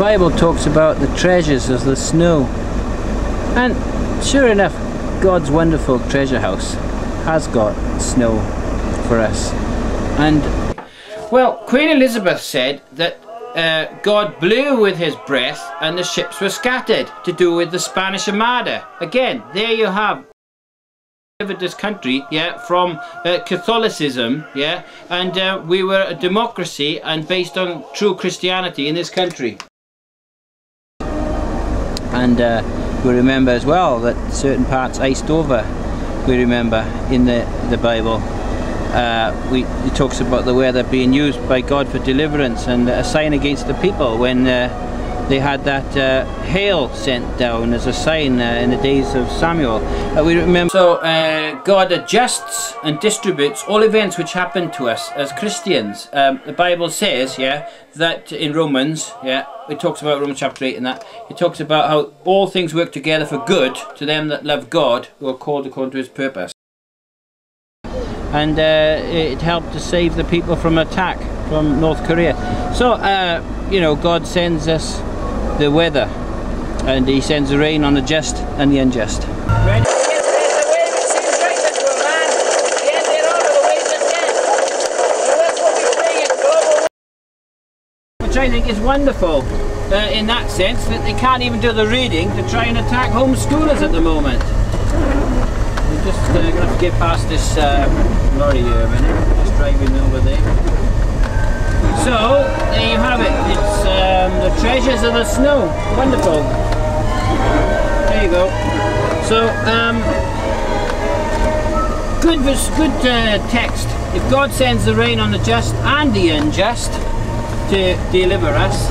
Bible talks about the treasures of the snow, and sure enough, God's wonderful treasure house has got snow for us. And well, Queen Elizabeth said that God blew with his breath and the ships were scattered, to do with the Spanish Armada. Again, there you have this country, yeah, from Catholicism, yeah, and we were a democracy and based on true Christianity in this country. And we remember as well that certain parts iced over. We remember in the Bible, it talks about the weather being used by God for deliverance and a sign against the people when they had that hail sent down as a sign in the days of Samuel. We remember. So God adjusts and distributes all events which happen to us as Christians. The Bible says, yeah, that in Romans, yeah, it talks about Romans chapter 8 and that, it talks about how all things work together for good to them that love God, who are called according to his purpose. And it helped to save the people from attack from North Korea. So, you know, God sends us the weather, and he sends the rain on the just and the unjust. Ready? Which I think is wonderful in that sense, that they can't even do the reading to try and attack homeschoolers at the moment. We're just going to have to get past this lorry here a minute, just driving over there. So, there you have it. It's the treasures of the snow. Wonderful. There you go. So, good text. If God sends the rain on the just and the unjust to deliver us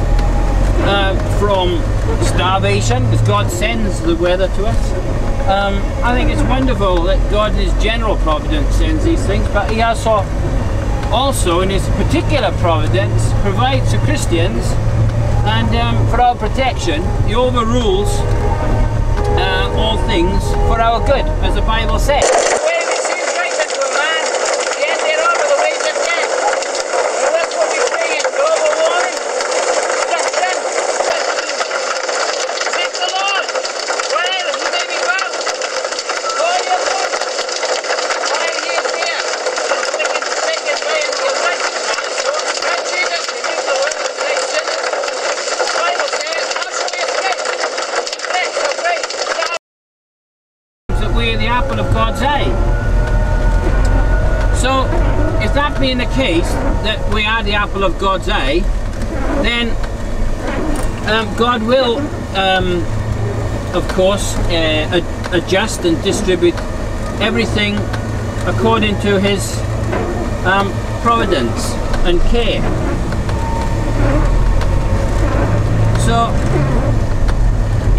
from starvation, because God sends the weather to us, I think it's wonderful that God in his general providence sends these things, but he also in his particular providence provides for Christians, and for our protection he overrules all things for our good, as the Bible says. We're the apple of God's eye. So, if that being the case, that we are the apple of God's eye, then God will, of course, adjust and distribute everything according to his providence and care. So,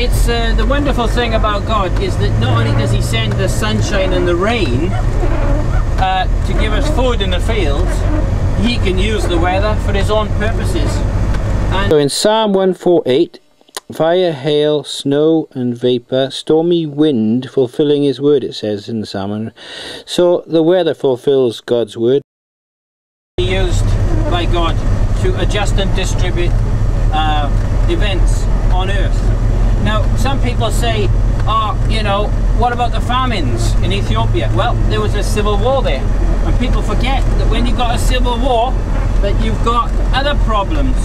it's the wonderful thing about God is that not only does he send the sunshine and the rain to give us food in the fields, he can use the weather for his own purposes. And so in Psalm 148, fire, hail, snow and vapour, stormy wind fulfilling his word, it says in the Psalm. So the weather fulfills God's word. Used by God to adjust and distribute events on earth. Now, some people say, oh, you know, what about the famines in Ethiopia? Well, there was a civil war there, and people forget that when you've got a civil war, that you've got other problems.